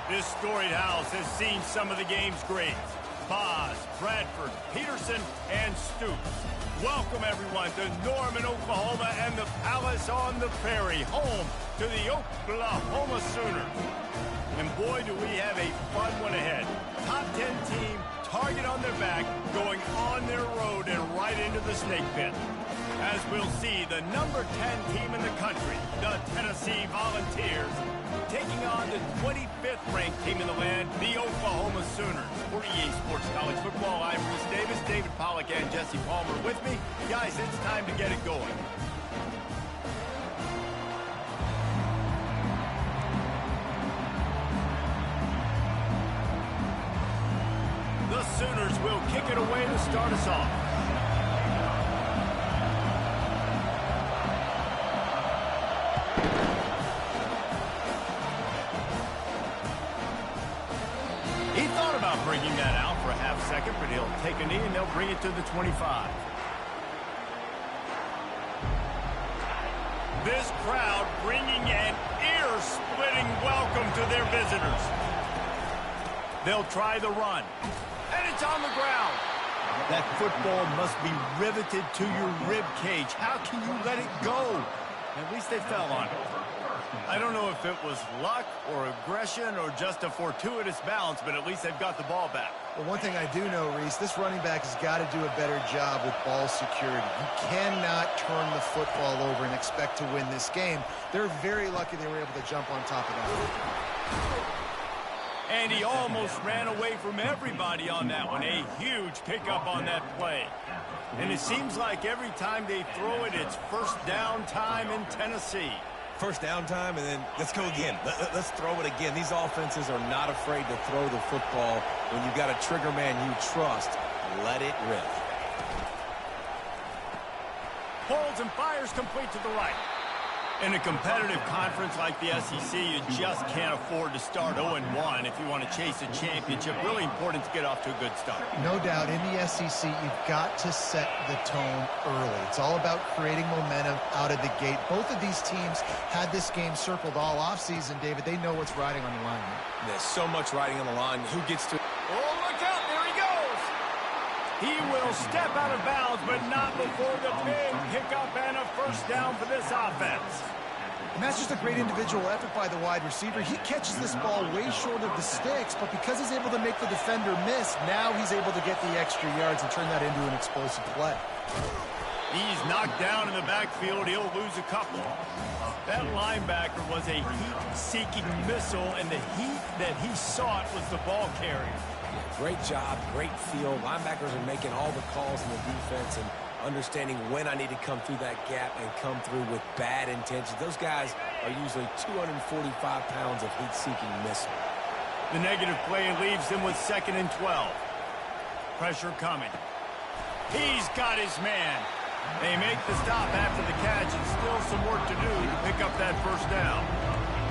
This storied house has seen some of the game's greats. Boz, Bradford, Peterson, and Stoops. Welcome, everyone, to Norman, Oklahoma, and the Palace on the Prairie, home to the Oklahoma Sooners. And boy, do we have a fun one ahead. Top 10 team, target on their back, going on their road and right into the snake pit. As we'll see, the number 10 team in the country, the Tennessee Volunteers, taking on the 25th ranked team in the land, the Oklahoma Sooners. For EA Sports College Football, I'm Reese Davis, David Pollack, and Jesse Palmer with me. Guys, it's time to get it going. The Sooners will kick it away to start us off. Bringing that out for a half second, but he'll take a knee and they'll bring it to the 25. This crowd bringing an ear-splitting welcome to their visitors. They'll try the run, and it's on the ground. That football must be riveted to your rib cage. How can you let it go? At least they fell on it. I don't know if it was luck or aggression or just a fortuitous balance, but at least they've got the ball back. Well, one thing I do know, Reese, this running back has got to do a better job with ball security. You cannot turn the football over and expect to win this game. They're very lucky they were able to jump on top of that. And he almost ran away from everybody on that one. A huge pickup on that play. And it seems like every time they throw it, it's first down time in Tennessee. First down time, and then let's go again. Let's throw it again. These offenses are not afraid to throw the football. When you've got a trigger man you trust, let it rip. Holds and fires complete to the right. In a competitive conference like the SEC, you just can't afford to start 0-1 if you want to chase a championship. Really important to get off to a good start. No doubt, in the SEC, you've got to set the tone early. It's all about creating momentum out of the gate. Both of these teams had this game circled all offseason, David. They know what's riding on the line here. There's so much riding on the line. Who gets to... Oh, look out. There he goes. He will step out of bounds, but not before the big pickup and a first down for this offense. And that's just a great individual effort by the wide receiver. He catches this ball way short of the sticks, but because he's able to make the defender miss, now he's able to get the extra yards and turn that into an explosive play. He's knocked down in the backfield. He'll lose a couple. That linebacker was a heat-seeking missile, and the heat that he sought was the ball carrier. Great job, great feel. Linebackers are making all the calls in the defense and understanding when I need to come through that gap and come through with bad intentions. Those guys are usually 245 pounds of heat-seeking missile. The negative play leaves them with 2nd and 12. Pressure coming. He's got his man. They make the stop after the catch, and still some work to do to pick up that first down.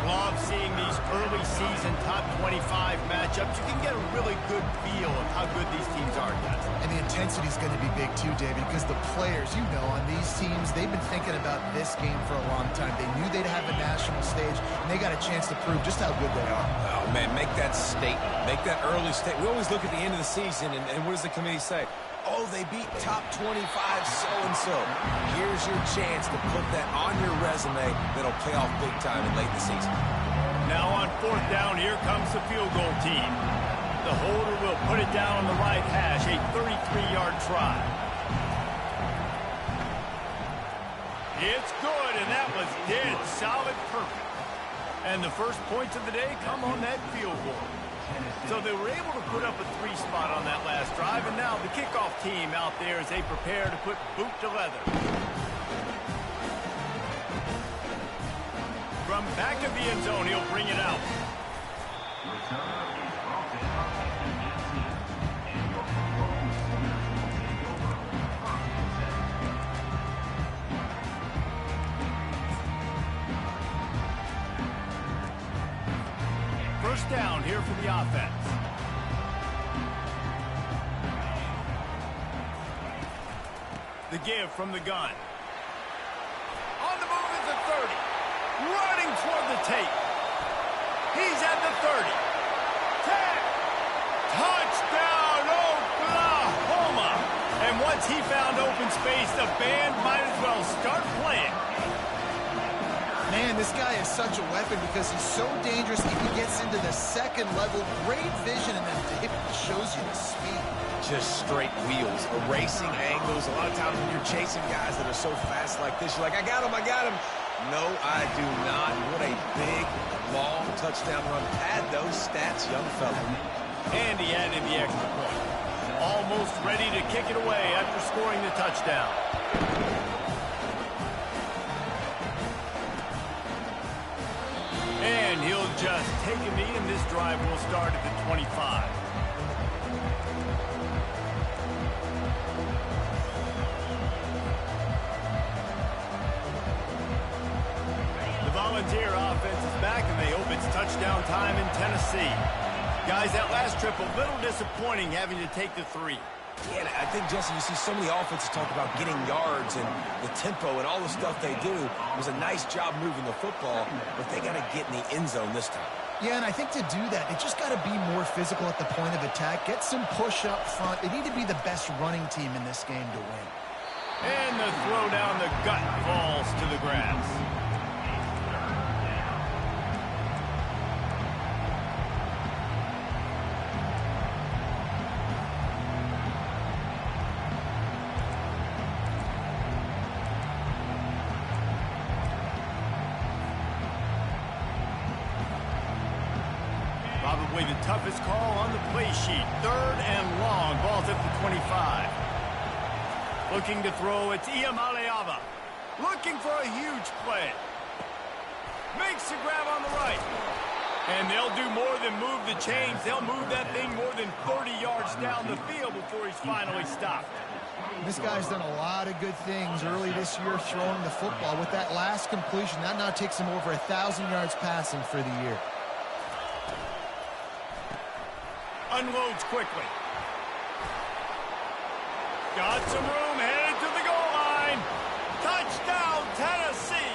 Love seeing these early season top 25 matchups. You can get a really good feel of how good these teams are, guys. And the intensity is going to be big too, David, because the players, you know, on these teams, they've been thinking about this game for a long time. They knew they'd have a national stage, and they got a chance to prove just how good they are. Oh, man, make that statement. Make that early statement. We always look at the end of the season, and what does the committee say? Oh, they beat top 25 so-and-so. Here's your chance to put that on your resume that'll pay off big time in late in the season. Now on 4th down, here comes the field goal team. The holder will put it down on the right hash, a 33-yard try. It's good, and that was dead solid perfect. And the first points of the day come on that field goal. So they were able to put up a 3 spot on that last drive, and now the kickoff team out there as they prepare to put boot to leather. From back of the end zone, he'll bring it out. First down here for the offense. The give from the gun. On the move is the 30. Running toward the tape. He's at the 30. Touchdown, Oklahoma! And once he found open space, the band might as well start playing. Man, this guy is such a weapon because he's so dangerous if he gets into the second level. Great vision, and then David shows you the speed. Just straight wheels, erasing angles. A lot of times when you're chasing guys that are so fast like this, you're like, I got him, I got him. No, I do not. What a big, long touchdown run. Pad those stats, young fella. And he added the extra point. Almost ready to kick it away after scoring the touchdown. And he'll just take a knee, and this drive will start at the 25. The Volunteer offense is back, and they hope it's touchdown time in Tennessee. Guys, that last trip, a little disappointing having to take the 3. Yeah, I think, Jesse, you see so many offenses talk about getting yards and the tempo and all the stuff they do. It was a nice job moving the football, but they got to get in the end zone this time. Yeah, and I think to do that, they just got to be more physical at the point of attack, get some push up front. They need to be the best running team in this game to win. And the throw down the gut falls to the grass. Probably the toughest call on the play sheet. 3rd and long. Ball's at the 25. Looking to throw, it's Iamaleava. Looking for a huge play. Makes the grab on the right. And they'll do more than move the chains. They'll move that thing more than 30 yards down the field before he's finally stopped. This guy's done a lot of good things early this year throwing the football. With that last completion, that now takes him over 1,000 yards passing for the year. Unloads quickly. Got some room, headed to the goal line. Touchdown, Tennessee.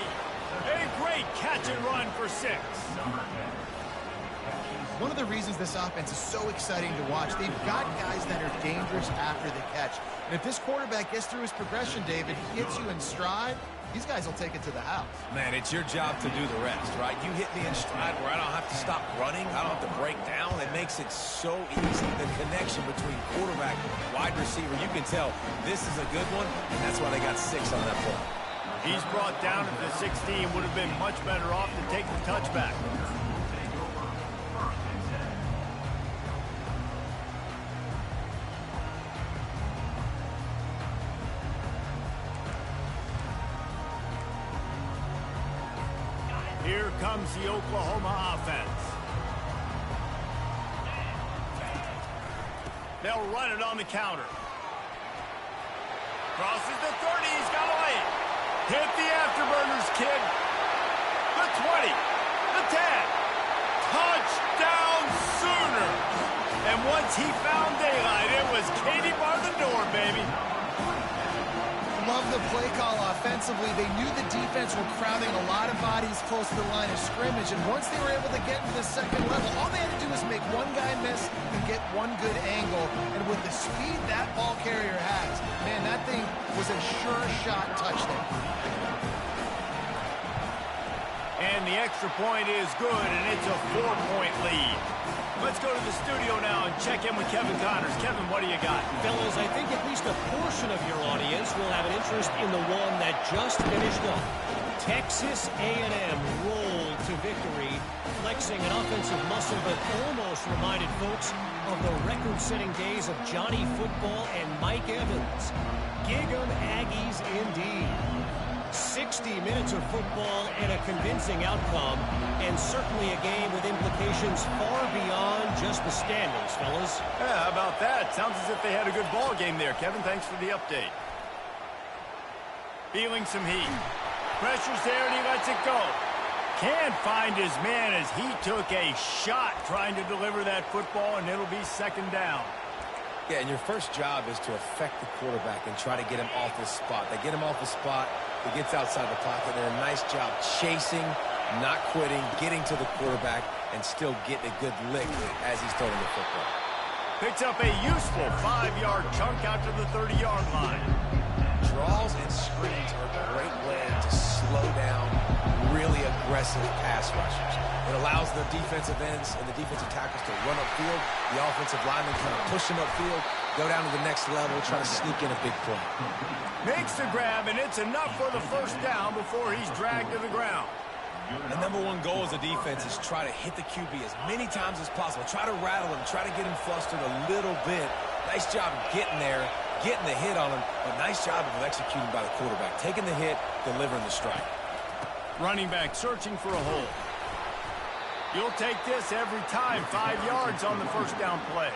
A great catch and run for 6. One of the reasons this offense is so exciting to watch, they've got guys that are dangerous after the catch. And if this quarterback gets through his progression, David, he hits you in stride, these guys will take it to the house. Man, it's your job to do the rest, right? You hit me in stride where I don't have to stop running. I don't have to break down. It makes it so easy. The connection between quarterback and wide receiver, you can tell this is a good one, and that's why they got 6 on that play. He's brought down at the 16. Would have been much better off to take the touchback. Here comes the Oklahoma offense. They'll run it on the counter. Crosses the 30. He's got away. Hit the afterburners, kid. The 20. The 10. Touchdown Sooners. And once he found daylight, it was Katie bar the door, baby. Love the play call offensively. They knew the defense were crowding a lot of bodies close to the line of scrimmage, and once they were able to get into the second level, all they had to do was make one guy miss and get one good angle. And with the speed that ball carrier has, man, that thing was a sure shot touchdown. And the extra point is good, and it's a 4-point lead. Let's go to the studio now and check in with Kevin Connors. Kevin, what do you got? Fellas, I think at least a portion of your audience will have an interest in the one that just finished up. Texas A&M rolled to victory, flexing an offensive muscle that almost reminded folks of the record-setting days of Johnny Football and Mike Evans. Gig 'em Aggies indeed. 60 minutes of football and a convincing outcome, and certainly a game with implications far beyond just the standings, fellas. Yeah, how about that? Sounds as if they had a good ball game there. Kevin, thanks for the update. Feeling some heat. Pressure's there, and he lets it go. Can't find his man as he took a shot trying to deliver that football, and it'll be 2nd down. Yeah, and your first job is to affect the quarterback and try to get him off his spot. They get him off the spot. He gets outside the pocket. They're a nice job chasing, not quitting, getting to the quarterback, and still getting a good lick as he's throwing the football. Picks up a useful 5-yard chunk out to the 30-yard line. Draws and screens are a great way to slow down really aggressive pass rushers. It allows the defensive ends and the defensive tackles to run upfield. The offensive linemen kind of push them upfield, go down to the next level, try to sneak in a big play. Makes the grab, and it's enough for the first down before he's dragged to the ground. The number one goal as a defense is try to hit the QB as many times as possible. Try to rattle him, try to get him flustered a little bit. Nice job getting there, getting the hit on him, but nice job of executing by the quarterback. Taking the hit, delivering the strike. Running back searching for a hole. You'll take this every time. 5 yards on the first down play.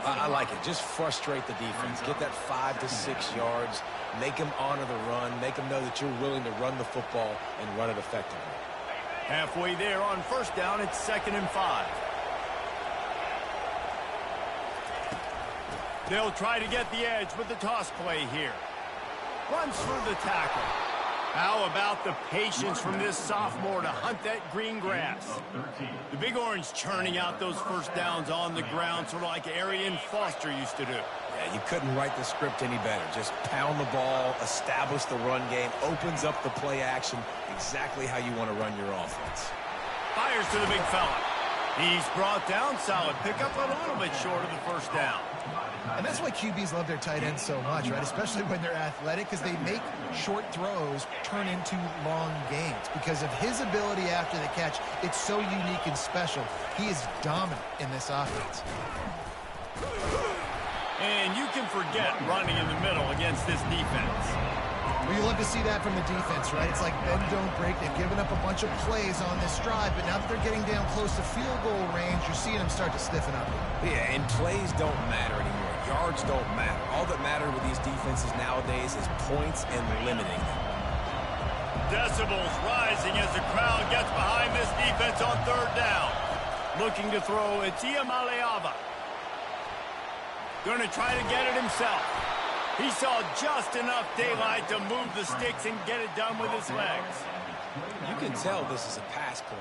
I like it. Just frustrate the defense. Get that 5 to 6 yards. Make them honor the run. Make them know that you're willing to run the football and run it effectively. Halfway there on first down, it's 2nd and 5. They'll try to get the edge with the toss play here. Runs through the tackle. How about the patience from this sophomore to hunt that green grass? The Big Orange churning out those first downs on the ground, sort of like Arian Foster used to do. Yeah, you couldn't write the script any better. Just pound the ball, establish the run game, opens up the play action, exactly how you want to run your offense. Fires to the big fella. He's brought down. Solid pickup, but a little bit short of the first down. And that's why QBs love their tight ends so much, right? Especially when they're athletic, because they make short throws turn into long gains. Because of his ability after the catch, it's so unique and special. He is dominant in this offense. And you can forget running in the middle against this defense. Well, you love to see that from the defense, right? It's like bend, don't break. They've given up a bunch of plays on this drive, but now that they're getting down close to field goal range, you're seeing them start to stiffen up. Yeah, and plays don't matter anymore. Yards don't matter. All that matters with these defenses nowadays is points and limiting them. Decibels rising as the crowd gets behind this defense on third down. Looking to throw, it's Iamaleava. Going to try to get it himself. He saw just enough daylight to move the sticks and get it done with his legs. You can tell this is a pass play.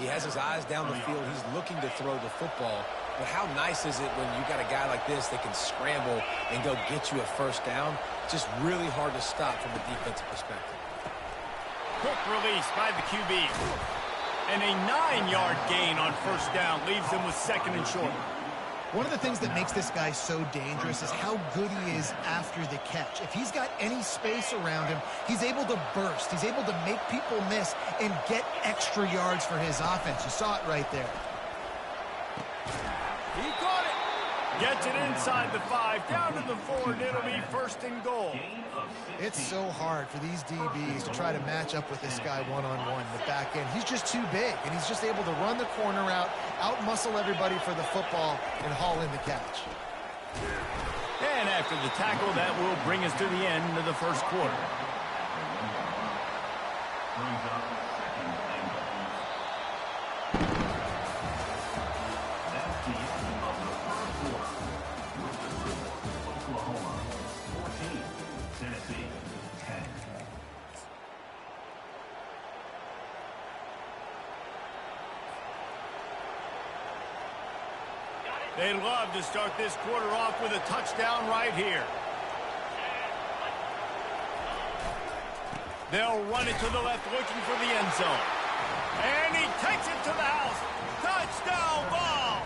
He has his eyes down the field. He's looking to throw the football. But how nice is it when you got a guy like this that can scramble and go get you a first down? Just really hard to stop from a defensive perspective. Quick release by the QB. And a 9-yard gain on first down leaves him with 2nd and short. One of the things that makes this guy so dangerous is how good he is after the catch. If he's got any space around him, he's able to burst. He's able to make people miss and get extra yards for his offense. You saw it right there. He caught it. Gets it inside the 5, down to the 4, and it'll be 1st and goal. It's so hard for these DBs to try to match up with this guy one-on-one in the back end. He's just too big, and he's just able to run the corner out-muscle everybody for the football, and haul in the catch. And after the tackle, that will bring us to the end of the first quarter. They'd love to start this quarter off with a touchdown right here. They'll run it to the left, looking for the end zone. And he takes it to the house. Touchdown ball!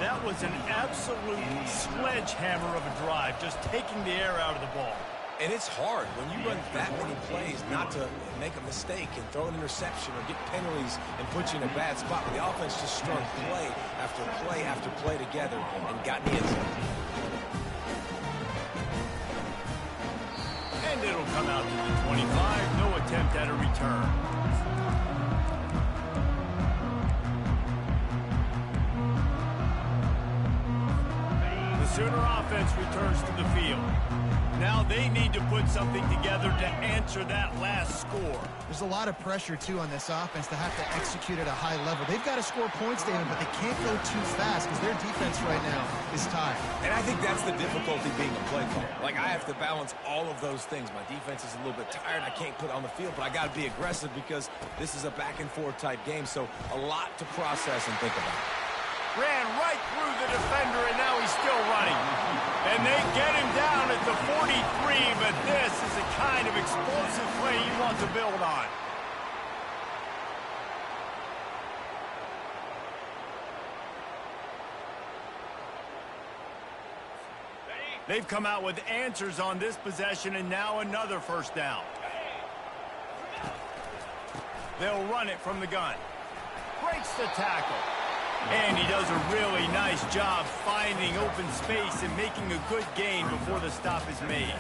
That was an absolute sledgehammer of a drive, just taking the air out of the ball. And it's hard when you run that many plays not to make a mistake and throw an interception or get penalties and put you in a bad spot. But the offense just strung play after play after play together and got in the end zone. And it'll come out to the 25. No attempt at a return. The Sooner offense returns to the field. Now they need to put something together to answer that last score. There's a lot of pressure, too, on this offense to have to execute at a high level. They've got to score points, David, but they can't go too fast because their defense right now is tired. And I think that's the difficulty being a play caller. Like, I have to balance all of those things. My defense is a little bit tired. I can't put it on the field, but I got to be aggressive because this is a back-and-forth type game, so a lot to process and think about. Ran right through the defender, and now he's still running. And they get him down at the 43, but this is the kind of explosive play you want to build on. They've come out with answers on this possession, and now another first down. They'll run it from the gun. Breaks the tackle. And he does a really nice job finding open space and making a good gain before the stop is made.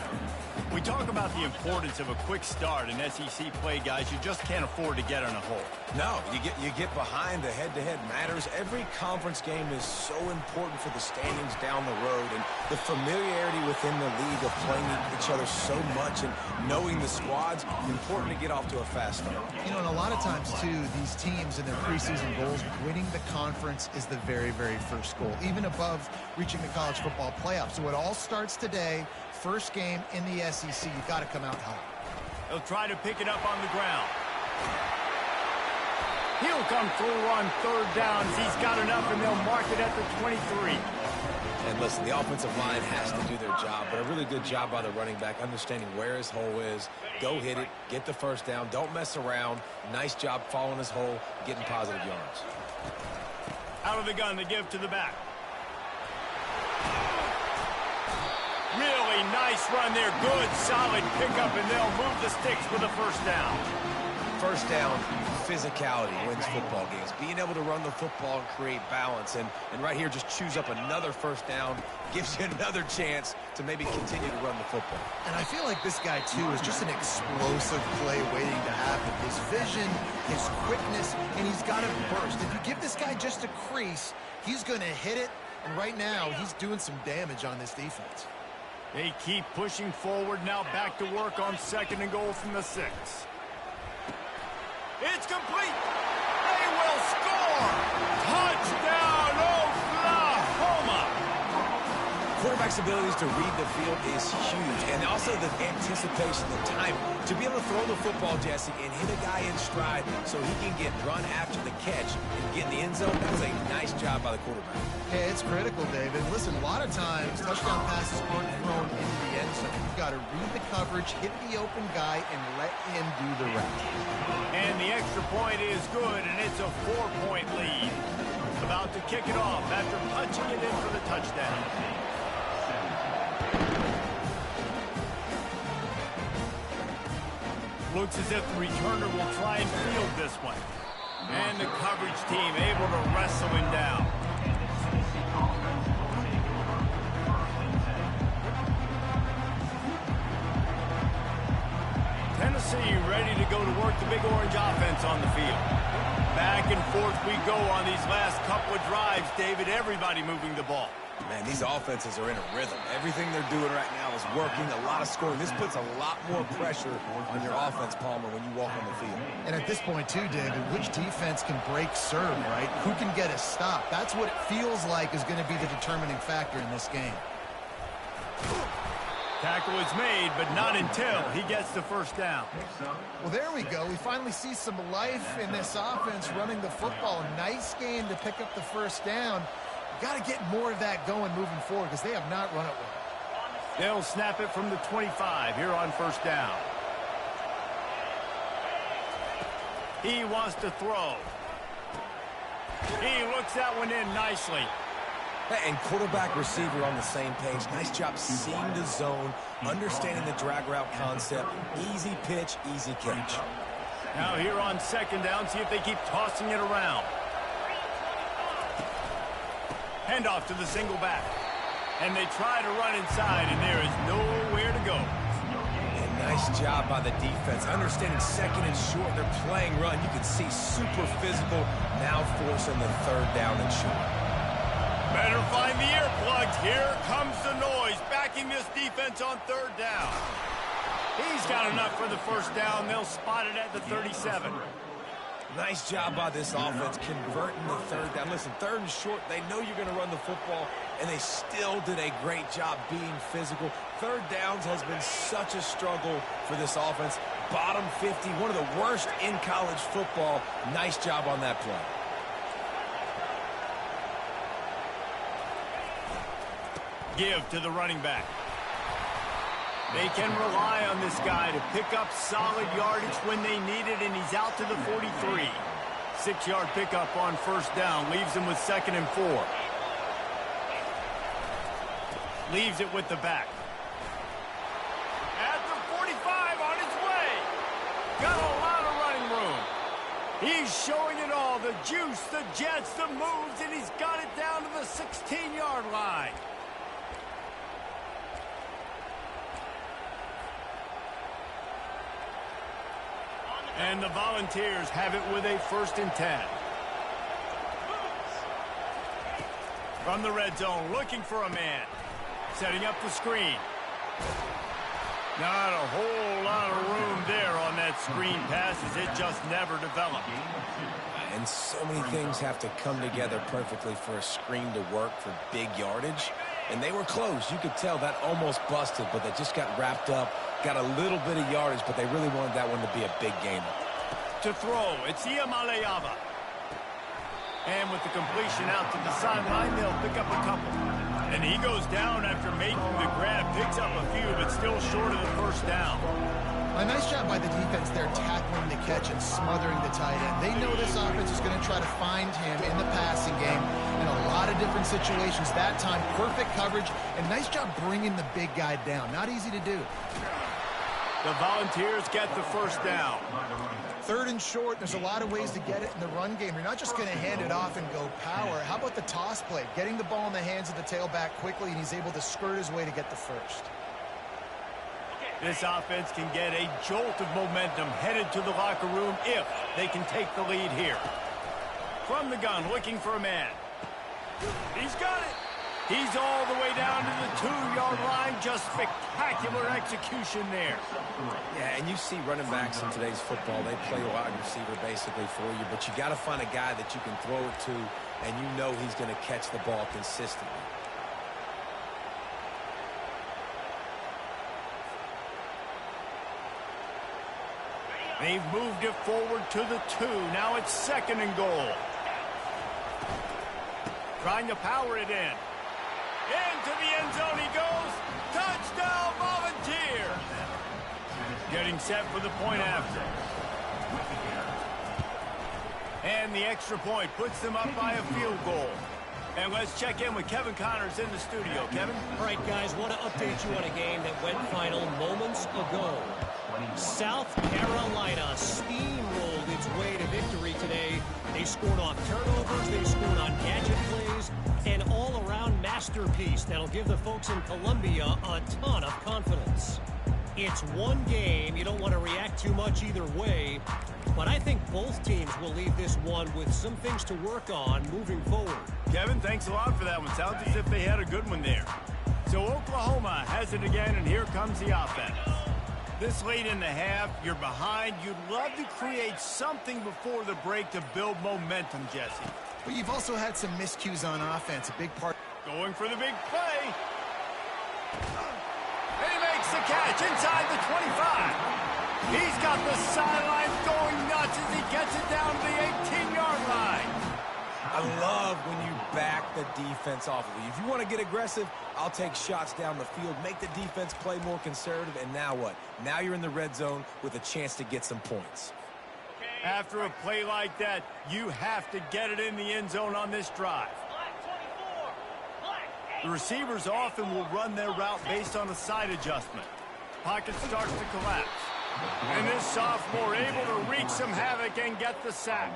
We talk about the importance of a quick start in SEC play, guys. You just can't afford to get in a hole. No, you get behind. The head-to-head matters. Every conference game is so important for the standings down the road, and the familiarity within the league of playing each other so much and knowing the squads, important to get off to a fast start. You know, and a lot of times, too, these teams in their preseason goals, winning the conference is the very, very first goal, even above reaching the college football playoff. So it all starts today. First game in the SEC, you've got to come out hot. He'll try to pick it up on the ground. He'll come through on third downs. He's got enough, and they'll mark it at the 23. And listen, the offensive line has to do their job, but a really good job by the running back, understanding where his hole is. Go hit it, get the first down, don't mess around. Nice job following his hole, getting positive yards. Out of the gun, they give to the back. Really nice run there. Good, solid pickup, and they'll move the sticks with a first down. First down, physicality wins football games. Being able to run the football and create balance. And right here, just choose up another first down. Gives you another chance to maybe continue to run the football. And I feel like this guy, too, is just an explosive play waiting to happen. His vision, his quickness, and he's got to burst. If you give this guy just a crease, he's going to hit it. And right now, he's doing some damage on this defense. They keep pushing forward, now back to work on second and goal from the 6. It's complete. They will score. Touchdown, Oklahoma. Quarterback's abilities to read the field is huge, and also the anticipation, the time to be able to throw the football, Jesse, and hit a guy in stride so he can get run after the catch and get in the end zone. That was a nice job by the quarterback. Yeah, it's critical, David. Listen, a lot of times touchdown passes aren't thrown into the end zone. You've got to read the coverage, hit the open guy, and let him do the rest. And the extra point is good, and it's a 4-point lead. About to kick it off after punching it in for the touchdown. Looks as if the returner will try and field this one. And the coverage team able to wrestle him down. Tennessee ready to go to work the Big Orange offense on the field. Back and forth we go on these last couple of drives, David. Everybody moving the ball. Man, these offenses are in a rhythm. Everything they're doing right now is working, a lot of scoring. This puts a lot more pressure on your offense, Palmer, when you walk on the field. And at this point, too, David, which defense can break serve, right? Who can get a stop? That's what it feels like is going to be the determining factor in this game. Tackle is made, but not until he gets the first down. Well, there we go. We finally see some life in this offense running the football. Nice game to pick up the first down. Got to get more of that going moving forward because they have not run it well. They'll snap it from the 25 here on first down. He wants to throw. He looks that one in nicely. And quarterback, receiver on the same page. Nice job seeing the zone, understanding the drag route concept. Easy pitch, easy catch. Now here on second down, see if they keep tossing it around. Handoff to the single back. And they try to run inside, and there is nowhere to go. And nice job by the defense. Understanding second and short, they're playing run. You can see super physical, now forcing the third down and short. Better find the earplugs. Here comes the noise, backing this defense on third down. He's got enough for the first down. They'll spot it at the 37. Nice job by this offense converting the third down. Listen, third and short, they know you're going to run the football, and they still did a great job being physical. Third downs has been such a struggle for this offense. Bottom 50, one of the worst in college football. Nice job on that play. Give to the running back. They can rely on this guy to pick up solid yardage when they need it, and he's out to the 43. 6-yard pickup on first down. Leaves him with 2nd and 4. Leaves it with the back. At the 45 on his way. Got a lot of running room. He's showing it all. The juice, the jets, the moves, and he's got it down to the 16-yard line. And the Volunteers have it with a 1st and 10. From the red zone, looking for a man. Setting up the screen. Not a whole lot of room there on that screen pass as it just never developed. And so many things have to come together perfectly for a screen to work for big yardage. And they were close. You could tell that almost busted, but they just got wrapped up, got a little bit of yardage, but they really wanted that one to be a big gainer. To throw, it's Iamaleava. And with the completion out to the sideline, they'll pick up a couple. And he goes down after making the grab, picks up a few, but still short of the 1st down. A nice job by the defense there, tackling the catch and smothering the tight end. They know this offense is going to try to find him in the passing game in a lot of different situations. That time, perfect coverage, and nice job bringing the big guy down. Not easy to do. The Volunteers get the 1st down. 3rd and short, there's a lot of ways to get it in the run game. You're not just going to hand it off and go power. How about the toss play? Getting the ball in the hands of the tailback quickly, and he's able to skirt his way to get the 1st. This offense can get a jolt of momentum headed to the locker room if they can take the lead here. From the gun, looking for a man. He's got it. He's all the way down to the 2-yard line. Just spectacular execution there. Yeah, and you see running backs in today's football, they play wide receiver basically for you, but you got to find a guy that you can throw it to, and you know he's going to catch the ball consistently. They've moved it forward to the 2. Now it's 2nd and goal. Trying to power it in. Into the end zone he goes. Touchdown, Volunteer. Getting set for the point after. And the extra point puts them up by a field goal. And let's check in with Kevin Connors in the studio. Kevin? All right, guys, want to update you on a game that went final moments ago. South Carolina steamrolled its way to victory today. They scored off turnovers, they scored on gadget plays, an all-around masterpiece that'll give the folks in Columbia a ton of confidence. It's one game. You don't want to react too much either way, but I think both teams will leave this one with some things to work on moving forward. Kevin, thanks a lot for that one. Sounds as if they had a good one there. So Oklahoma has it again, and here comes the offense. This late in the half, you're behind. You'd love to create something before the break to build momentum, Jesse. But you've also had some miscues on offense, a big part. Going for the big play. And he makes the catch inside the 25. He's got the sidelines going nuts as he gets it down to the 18-yard line. I love when you back the defense off of you. If you want to get aggressive, I'll take shots down the field, make the defense play more conservative, and now what? Now you're in the red zone with a chance to get some points. After a play like that, you have to get it in the end zone on this drive. The receivers often will run their route based on a side adjustment. Pocket starts to collapse. And this sophomore able to wreak some havoc and get the sack.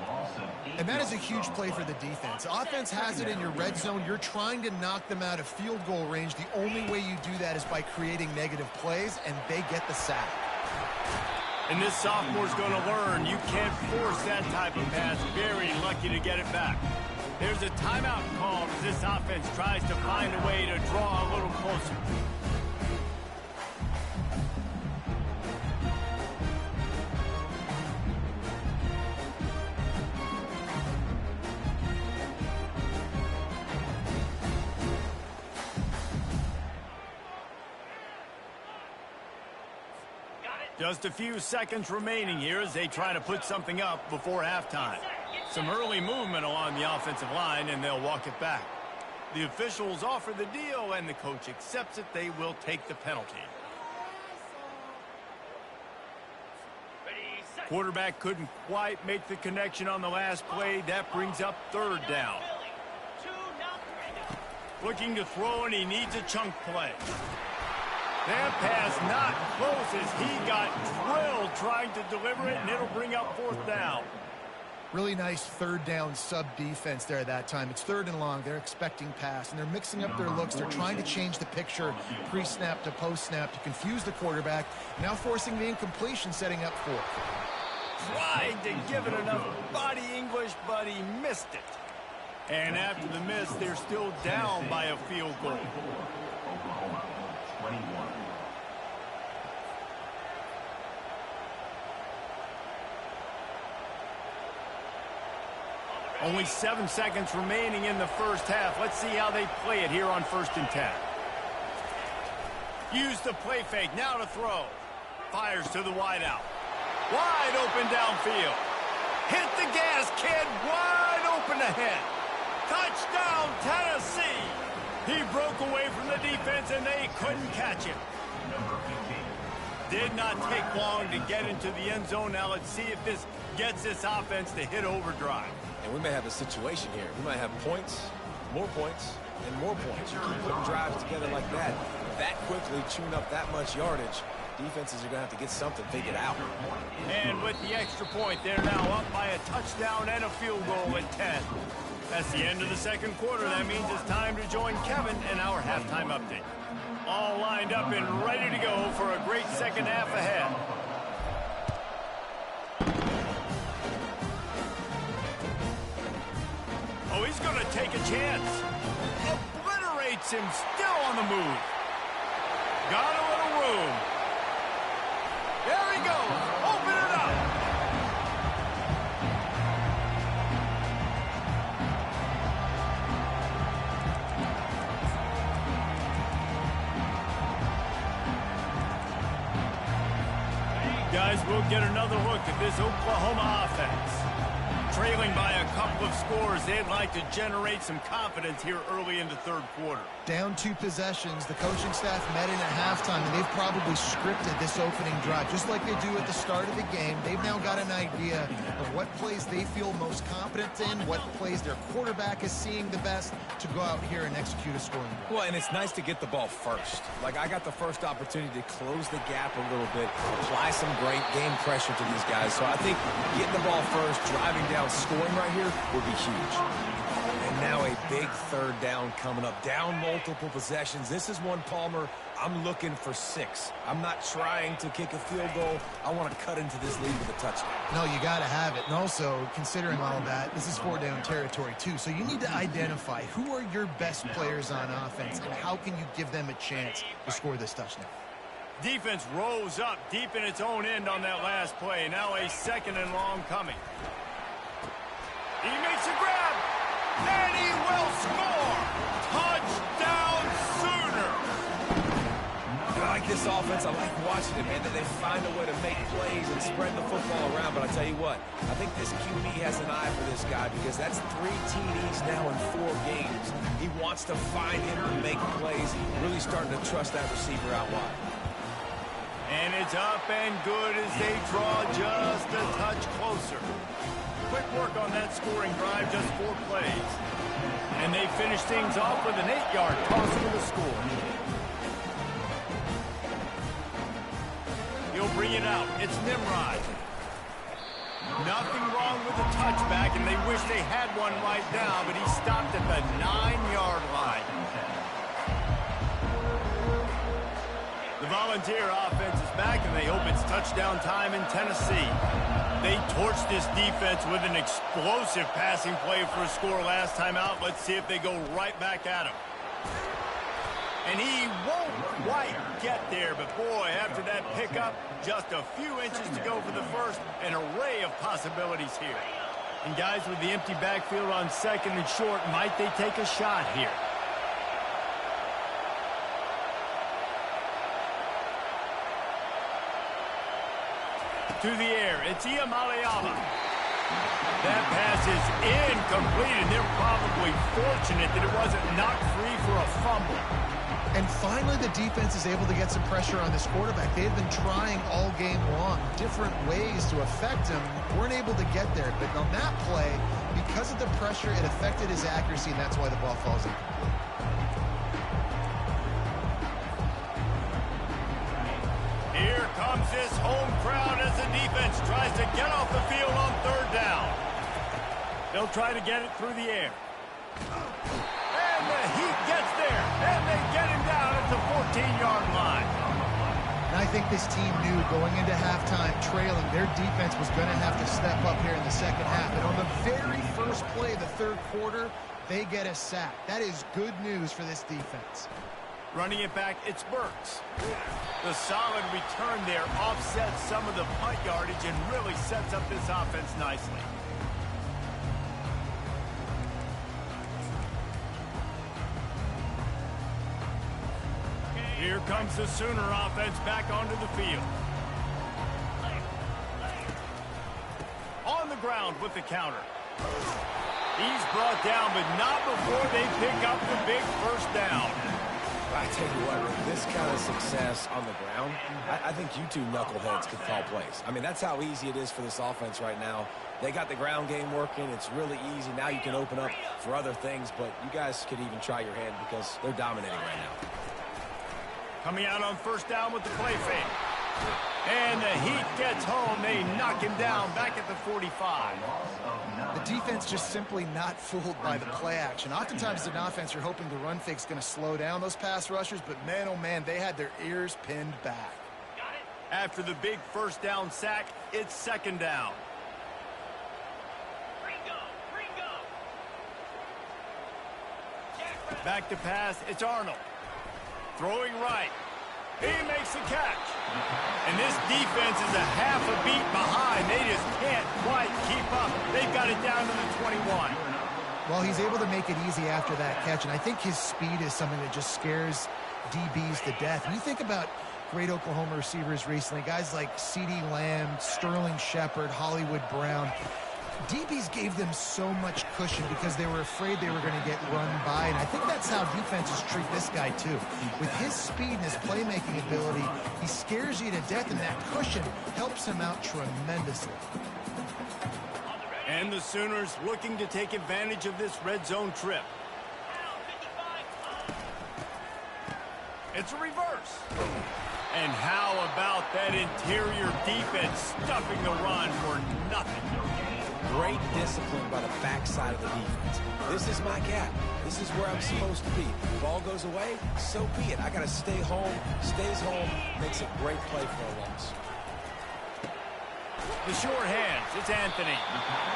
And that is a huge play for the defense. Offense has it in your red zone. You're trying to knock them out of field goal range. The only way you do that is by creating negative plays, and they get the sack. And this sophomore's going to learn you can't force that type of pass. Very lucky to get it back. There's a timeout called as this offense tries to find a way to draw a little closer. Just a few seconds remaining here as they try to put something up before halftime. Some early movement along the offensive line, and they'll walk it back. The officials offer the deal, and the coach accepts it. They will take the penalty. Quarterback couldn't quite make the connection on the last play. That brings up third down. Looking to throw, and he needs a chunk play. That pass not close as he got drilled trying to deliver it, and it'll bring up fourth down. Really nice third down sub-defense there that time. It's third and long. They're expecting pass, and they're mixing up their looks. They're trying to change the picture pre-snap to post-snap to confuse the quarterback, now forcing the incompletion, setting up fourth. Tried to give it enough body English, but he missed it. And after the miss, they're still down by a field goal. Only 7 seconds remaining in the first half. Let's see how they play it here on 1st and 10. Use the play fake. Now to throw. Fires to the wideout. Wide open downfield. Hit the gas, kid. Wide open ahead. Touchdown, Tennessee. He broke away from the defense, and they couldn't catch him. Did not take long to get into the end zone. Now let's see if this gets this offense to hit overdrive. And we may have a situation here. We might have points, and more points. You keep putting drives together like that quickly, chewing up that much yardage. Defenses are going to have to get something figured out. And with the extra point, they're now up by a touchdown and a field goal at 10. That's the end of the second quarter. That means it's time to join Kevin in our halftime update. All lined up and ready to go for a great second half ahead. Oh, he's going to take a chance. Obliterates him, still on the move. Got a little room. There he goes. Open it up. Guys, we'll get another look at this Oklahoma offense. Trailing by a couple of scores, they'd like to generate some confidence here early in the third quarter. Down 2 possessions, the coaching staff met in at halftime, and they've probably scripted this opening drive, just like they do at the start of the game. They've now got an idea of what plays they feel most confident in, what plays their quarterback is seeing the best to go out here and execute a scoring drive. Well, and it's nice to get the ball first. Like, I got the first opportunity to close the gap a little bit, apply some great game pressure to these guys. So I think getting the ball first, driving down, scoring right here would be huge. And now a big third down coming up. Down multiple possessions. This is one, Palmer, I'm looking for 6. I'm not trying to kick a field goal. I want to cut into this lead with a touchdown. No, you got to have it. And also, considering all that, this is 4-down territory too. So you need to identify who are your best players on offense and how can you give them a chance to score this touchdown. Defense rose up deep in its own end on that last play. Now a 2nd and long coming. He makes a grab, and he will score. Touchdown, Sooner. I like this offense. I like watching it, man. That they find a way to make plays and spread the football around. But I tell you what, I think this QB has an eye for this guy because that's 3 TDs now in 4 games. He wants to find him to make plays. Really starting to trust that receiver out wide. And it's up and good as they draw just a touch closer. Quick work on that scoring drive, just 4 plays. And they finish things off with an 8-yard toss for the score. He'll bring it out. It's Nimrod. Nothing wrong with the touchback, and they wish they had one right now, but he stopped at the 9-yard line. The Volunteer offense is back, and they hope it's touchdown time in Tennessee. They torched this defense with an explosive passing play for a score last time out. Let's see if they go right back at him. And he won't quite get there, but boy, after that pickup, just a few inches to go for the first, an array of possibilities here. And guys, with the empty backfield on 2nd and short, might they take a shot here? To the air, it's Iamaleava. That pass is incomplete, and they're probably fortunate that it wasn't knocked free for a fumble. And finally, the defense is able to get some pressure on this quarterback. They've been trying all game long, different ways to affect him. Weren't able to get there. But on that play, because of the pressure, it affected his accuracy, and that's why the ball falls incomplete. Here comes this home crowd as the defense tries to get off the field on third down. They'll try to get it through the air. And the Heat gets there, and they get him down at the 14-yard line. And I think this team knew going into halftime trailing, their defense was going to have to step up here in the second half. And on the very first play of the third quarter, they get a sack. That is good news for this defense. Running it back, it's Burks. The solid return there offsets some of the punt yardage and really sets up this offense nicely. Here comes the Sooner offense back onto the field. On the ground with the counter. He's brought down, but not before they pick up the big first down. I tell you what, with this kind of success on the ground, I think you two knuckleheads could call plays. I mean, that's how easy it is for this offense right now. They got the ground game working. It's really easy. Now you can open up for other things, but you guys could even try your hand because they're dominating right now. Coming out on first down with the play fake. And the Heat gets home. They knock him down back at the 45. The defense just simply not fooled by the play action. Oftentimes, as an offense, you're hoping the run fake's going to slow down those pass rushers, but man, oh man, they had their ears pinned back. After the big first down sack, it's second down. Back to pass, it's Arnold. Throwing right. He makes the catch. And this defense is a half a beat behind. They just can't quite keep up. They've got it down to the 21. Well, he's able to make it easy after that catch, and I think his speed is something that just scares DBs to death. When you think about great Oklahoma receivers recently, guys like CeeDee Lamb, Sterling Shepard, Hollywood Brown, DBs gave them so much cushion because they were afraid they were going to get run by, and I think that's how defenses treat this guy too. With his speed and his playmaking ability, he scares you to death, and that cushion helps him out tremendously. And the Sooners looking to take advantage of this red zone trip. It's a reverse. And how about that interior defense stuffing the run for nothing? Great discipline by the backside of the defense. This is my gap. This is where I'm supposed to be. Ball goes away, so be it. I got to stay home. Stays home. Makes a great play for a loss. The short hands, it's Anthony.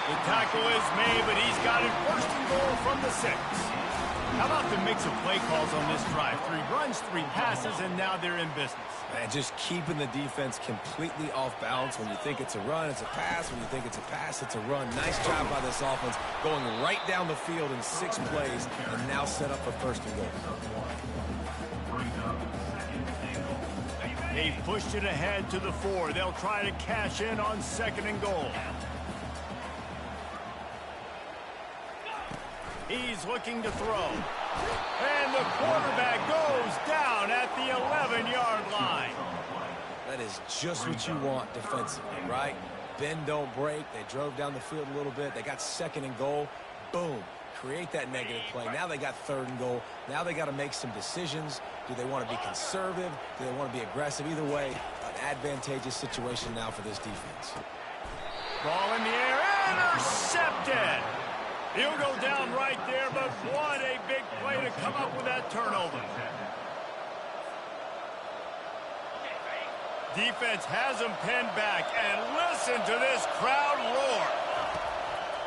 The tackle is made, but he's got it first and goal from the 6. How about the mix of play calls on this drive? 3 runs, 3 passes, and now they're in business. And just keeping the defense completely off balance. When you think it's a run, it's a pass. When you think it's a pass, it's a run. Nice job by this offense going right down the field in 6 plays and now set up for first and goal. They've pushed it ahead to the 4. They'll try to cash in on second and goal. He's looking to throw. And the quarterback goes down at the 11-yard line. That is just what you want defensively, right? Bend, don't break. They drove down the field a little bit. They got second and goal. Boom. Create that negative play. Now they got third and goal. Now they got to make some decisions. Do they want to be conservative? Do they want to be aggressive? Either way, an advantageous situation now for this defense. Ball in the air. Intercepted. He'll go down right there, but what a big play to come up with that turnover. Defense has him pinned back, and listen to this crowd roar.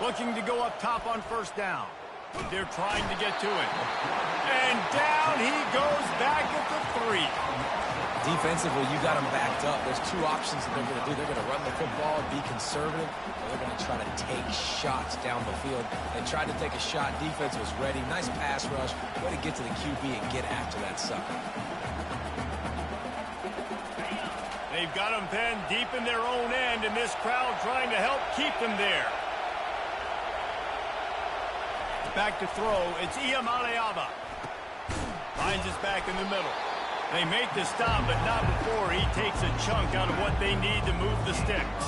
Looking to go up top on first down. They're trying to get to it. And down he goes back at the 3. Defensively, you got them backed up. There's 2 options that they're going to do. They're going to run the football and be conservative, or they're going to try to take shots down the field. They tried to take a shot. Defense was ready. Nice pass rush. Way to get to the QB and get after that sucker. They've got them pinned deep in their own end, and this crowd trying to help keep them there. Back to throw. It's Iamaleava. Finds his back in the middle. They make the stop, but not before he takes a chunk out of what they need to move the sticks.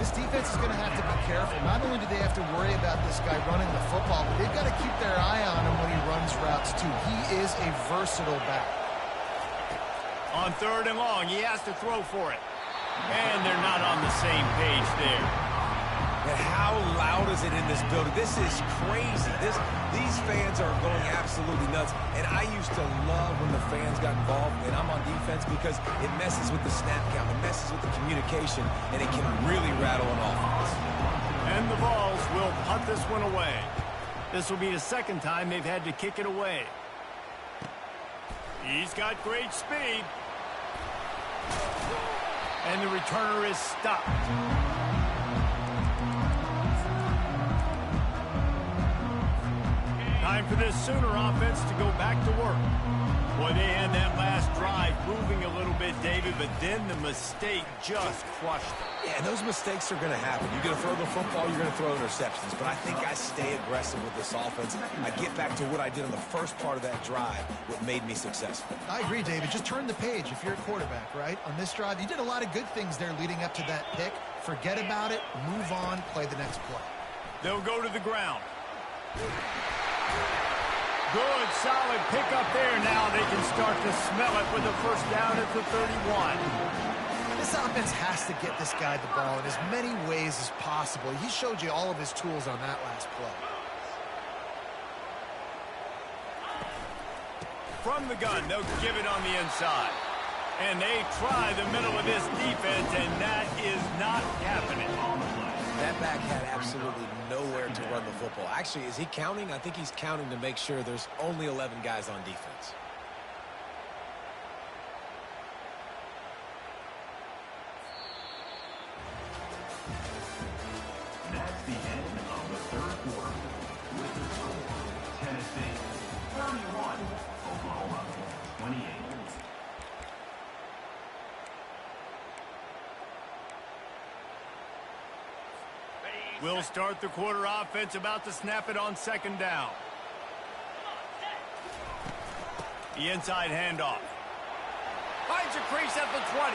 This defense is going to have to be careful. Not only do they have to worry about this guy running the football, but they've got to keep their eye on him when he runs routes, too. He is a versatile back. On 3rd and long, he has to throw for it. And they're not on the same page there. And how loud is it in this building? This is crazy. These fans are going absolutely nuts. And I used to love when the fans got involved, and I'm on defense, because it messes with the snap count. It messes with the communication, and it can really rattle an offense. And the Vols will punt this one away. This will be the 2nd time they've had to kick it away. He's got great speed. And the returner is stopped. Time for this Sooner offense to go back to work. Boy, they had that last drive moving a little bit, David, but then the mistake just crushed them. Yeah, those mistakes are going to happen. You're going to throw the football, you're going to throw interceptions. But I think I stay aggressive with this offense. I get back to what I did on the first part of that drive, what made me successful. I agree, David. Just turn the page if you're a quarterback, right? On this drive, you did a lot of good things there leading up to that pick. Forget about it, move on, play the next play. They'll go to the ground. Good, solid pickup there. Now they can start to smell it with a first down at the 31. This offense has to get this guy the ball in as many ways as possible. He showed you all of his tools on that last play. From the gun, they'll give it on the inside. And they try the middle of this defense, and that is not happening. That back had absolutely nowhere to run the football. Actually, is he counting? I think he's counting to make sure there's only 11 guys on defense. That's the end of the 3rd quarter. With the score, Tennessee 31, Oklahoma 28. We'll start the quarter offense, about to snap it on 2nd down. The inside handoff. Finds a crease at the 20.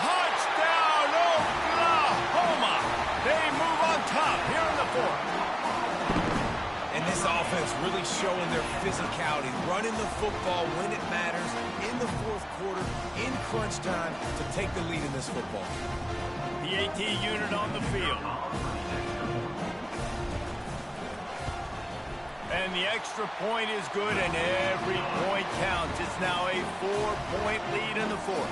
Touchdown, Oklahoma! They move on top here in the 4th. And this offense really showing their physicality, running the football when it matters, in the 4th quarter, in crunch time, to take the lead in this football. The AT unit on the field. And the extra point is good, and every point counts. It's now a 4-point lead in the 4th.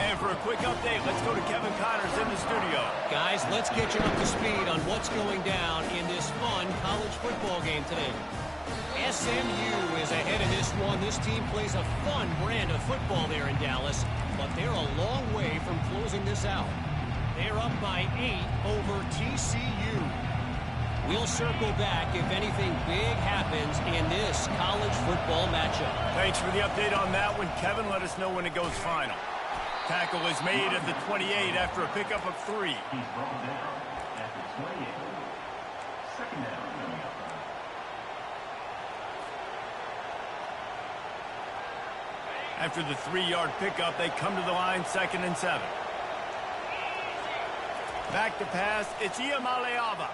And for a quick update, let's go to Kevin Connors in the studio. Guys, let's get you up to speed on what's going down in this fun college football game today. SMU is ahead in this one. This team plays a fun brand of football there in Dallas, but they're a long way from closing this out. They're up by 8 over TCU. We'll circle back if anything big happens in this college football matchup. Thanks for the update on that one, Kevin. Let us know when it goes final. Tackle is made at the 28 after a pickup of 3. He's brought down at the 28. 2nd down coming up. After the 3-yard pickup, they come to the line, 2nd and 7. Back to pass, it's Iamaleava.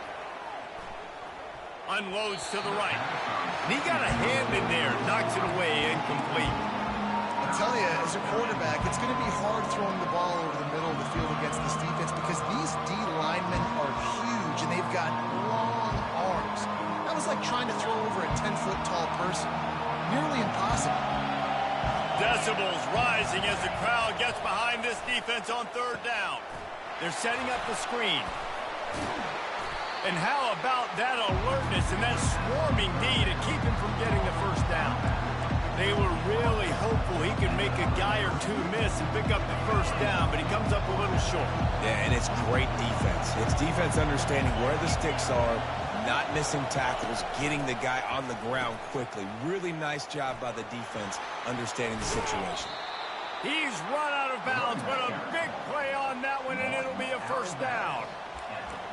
Unloads to the right. And he got a hand in there, knocks it away, incomplete. I tell you, as a quarterback, it's going to be hard throwing the ball over the middle of the field against this defense because these D linemen are huge and they've got long arms. That was like trying to throw over a 10-foot tall person. Nearly impossible. Decibels rising as the crowd gets behind this defense on 3rd down. They're setting up the screen. And how about that alertness and that swarming D to keep him from getting the first down? They were really hopeful he could make a guy or two miss and pick up the first down, but he comes up a little short. Yeah, and it's great defense. It's defense understanding where the sticks are, not missing tackles, getting the guy on the ground quickly. Really nice job by the defense understanding the situation. He's run out of bounds, but a big play on that one, and it'll be a first down.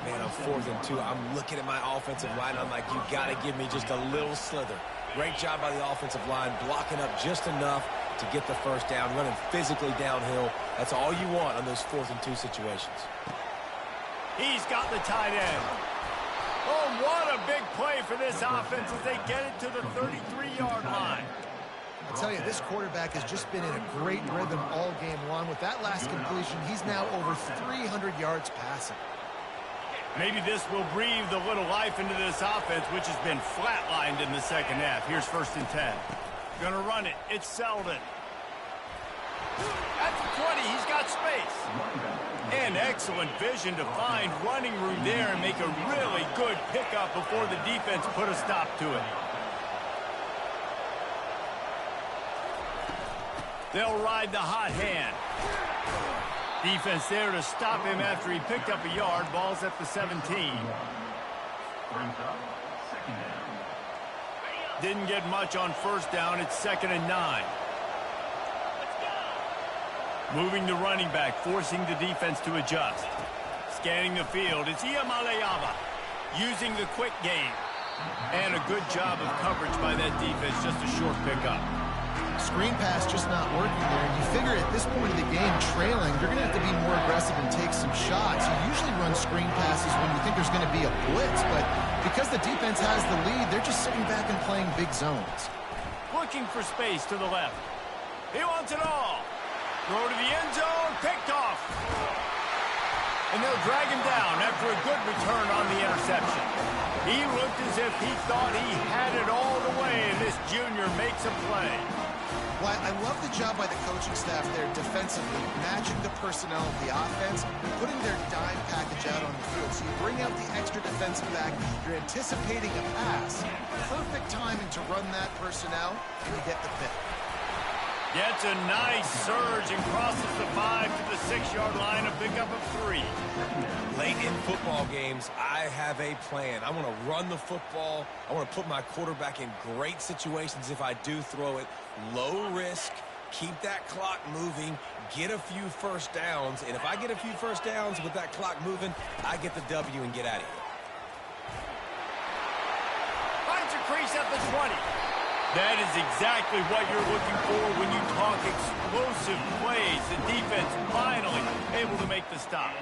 Man, on 4th and 2, I'm looking at my offensive line. I'm like, you got to give me just a little slither. Great job by the offensive line, blocking up just enough to get the first down, running physically downhill. That's all you want on those 4th and 2 situations. He's got the tight end. Oh, what a big play for this offense as they get it to the 33-yard line. I'll tell you, this quarterback has just been in a great rhythm all game long. With that last completion, he's now over 300 yards passing. Maybe this will breathe a little life into this offense, which has been flatlined in the second half. Here's 1st and 10. Gonna run it. It's Selden. At the 20, he's got space. And excellent vision to find running room there and make a really good pickup before the defense put a stop to it. They'll ride the hot hand. Defense there to stop him after he picked up a yard. Ball's at the 17. Didn't get much on 1st down. It's 2nd and 9. Moving the running back, forcing the defense to adjust. Scanning the field, it's Iamaleava using the quick game. And a good job of coverage by that defense, just a short pickup. Screen pass just not working there. And you figure at this point of the game, trailing, you're going to have to be more aggressive and take some shots. You usually run screen passes when you think there's going to be a blitz, but because the defense has the lead, they're just sitting back and playing big zones. Looking for space to the left. He wants it all. Throw to the end zone, picked off. And they'll drag him down after a good return on the interception. He looked as if he thought he had it all the way, and this junior makes a play. Well, I love the job by the coaching staff there defensively, matching the personnel of the offense, putting their dime package out on the field. So you bring out the extra defensive back, you're anticipating a pass. Perfect timing to run that personnel, and you get the pick. Gets a nice surge and crosses the 5 to the 6-yard line, a pickup of 3. Late in football games, I have a plan. I want to run the football. I want to put my quarterback in great situations if I do throw it. Low risk, keep that clock moving, get a few first downs. And if I get a few first downs with that clock moving, I get the W and get out of here. Finds a crease at the 20. That is exactly what you're looking for when you talk explosive plays. The defense finally able to make the stop.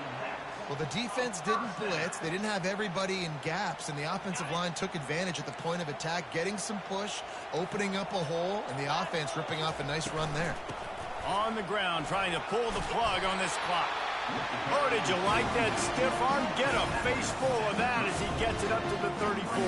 Well, the defense didn't blitz. They didn't have everybody in gaps, and the offensive line took advantage at the point of attack, getting some push, opening up a hole, and the offense ripping off a nice run there. On the ground, trying to pull the plug on this clock. Oh, did you like that stiff arm? Get a face full of that as he gets it up to the 34.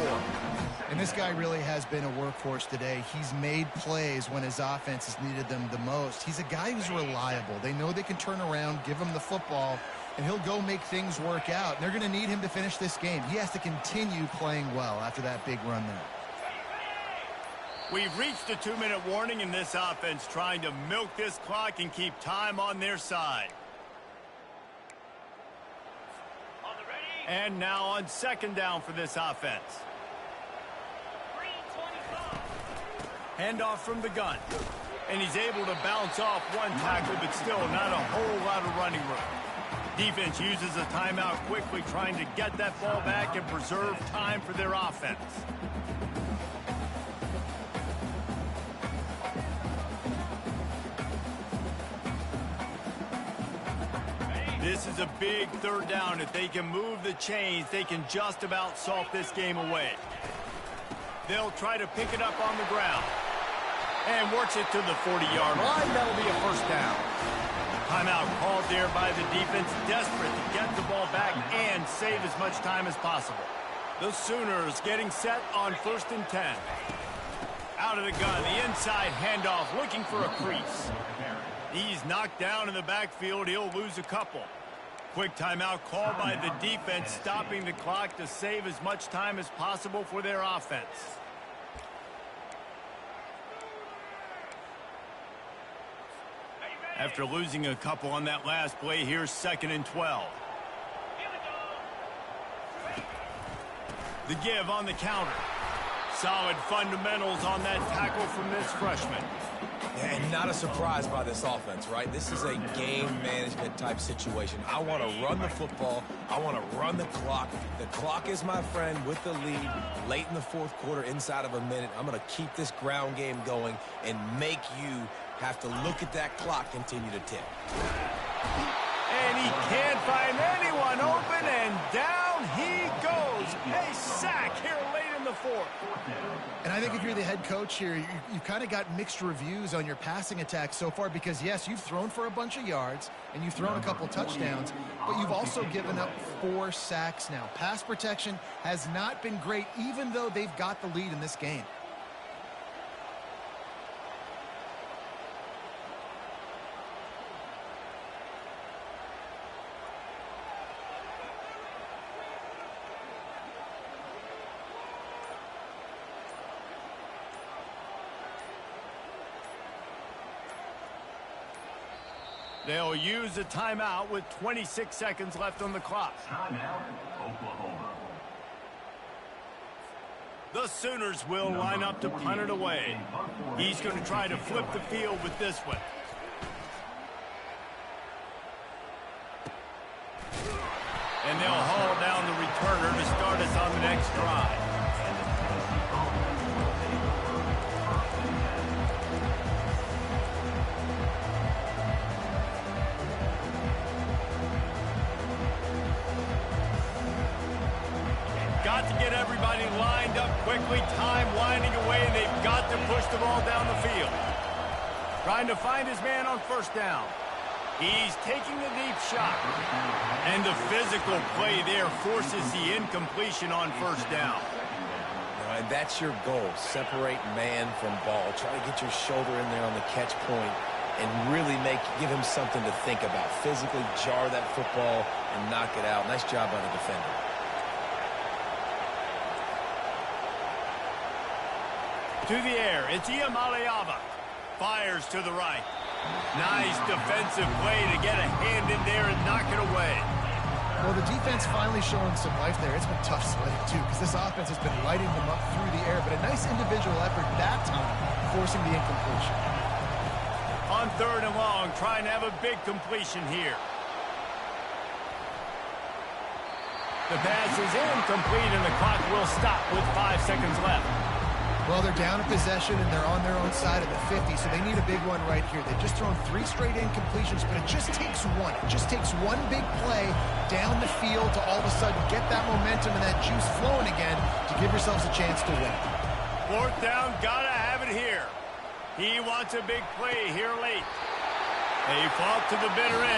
And this guy really has been a workhorse today. He's made plays when his offense has needed them the most. He's a guy who's reliable. They know they can turn around, give him the football, and he'll go make things work out. And they're going to need him to finish this game. He has to continue playing well after that big run there. We've reached a 2-minute warning in this offense, trying to milk this clock and keep time on their side. And now on 2nd down for this offense. Handoff from the gun. And he's able to bounce off one tackle, but still not a whole lot of running room. Defense uses a timeout quickly, trying to get that ball back and preserve time for their offense. This is a big 3rd down. If they can move the chains, they can just about salt this game away. They'll try to pick it up on the ground. And works it to the 40-yard line. That'll be a 1st down. Timeout called there by the defense, desperate to get the ball back and save as much time as possible. The Sooners getting set on 1st and 10. Out of the gun, the inside handoff, looking for a crease. He's knocked down in the backfield. He'll lose a couple. Quick timeout called by the defense, stopping the clock to save as much time as possible for their offense. After losing a couple on that last play, here's 2nd and 12. The give on the counter. Solid fundamentals on that tackle from this freshman. And not a surprise by this offense, right? This is a game management type situation. I want to run the football. I want to run the clock. The clock is my friend with the lead late in the fourth quarter, inside of a minute. I'm going to keep this ground game going and make you have to look at that clock continue to tick. And he can't find anyone open, and down he goes. A sack here late in the fourth. And I think if you're the head coach here, you kind of got mixed reviews on your passing attack so far because, yes, you've thrown for a bunch of yards and you've thrown a couple touchdowns, but you've also given up 4 sacks now. Pass protection has not been great, even though they've got the lead in this game. They'll use a timeout with 26 seconds left on the clock. Timeout, Oklahoma. The Sooners will line up to punt it away. He's going to try to flip the field with this one. And they'll haul down the returner to start us on the next drive. Got to get everybody lined up quickly, time winding away, and they've got to push the ball down the field. Trying to find his man on first down. He's taking a deep shot. And the physical play there forces the incompletion on first down. And that's your goal, separate man from ball. Try to get your shoulder in there on the catch point and really give him something to think about. Physically jar that football and knock it out. Nice job by the defender. To the air, it's Iamaleava. Fires to the right. Nice defensive play to get a hand in there and knock it away. Well, the defense finally showing some life there. It's been tough sledding, too, because this offense has been lighting them up through the air. But a nice individual effort that time, forcing the incompletion. On 3rd and long, trying to have a big completion here. The pass is incomplete, and the clock will stop with 5 seconds left. Well, they're down a possession, and they're on their own side of the 50, so they need a big one right here. They've just thrown 3 straight incompletions, but it just takes one. It just takes one big play down the field to all of a sudden get that momentum and that juice flowing again to give yourselves a chance to win. 4th down, gotta have it here. He wants a big play here late. They fought to the bitter end.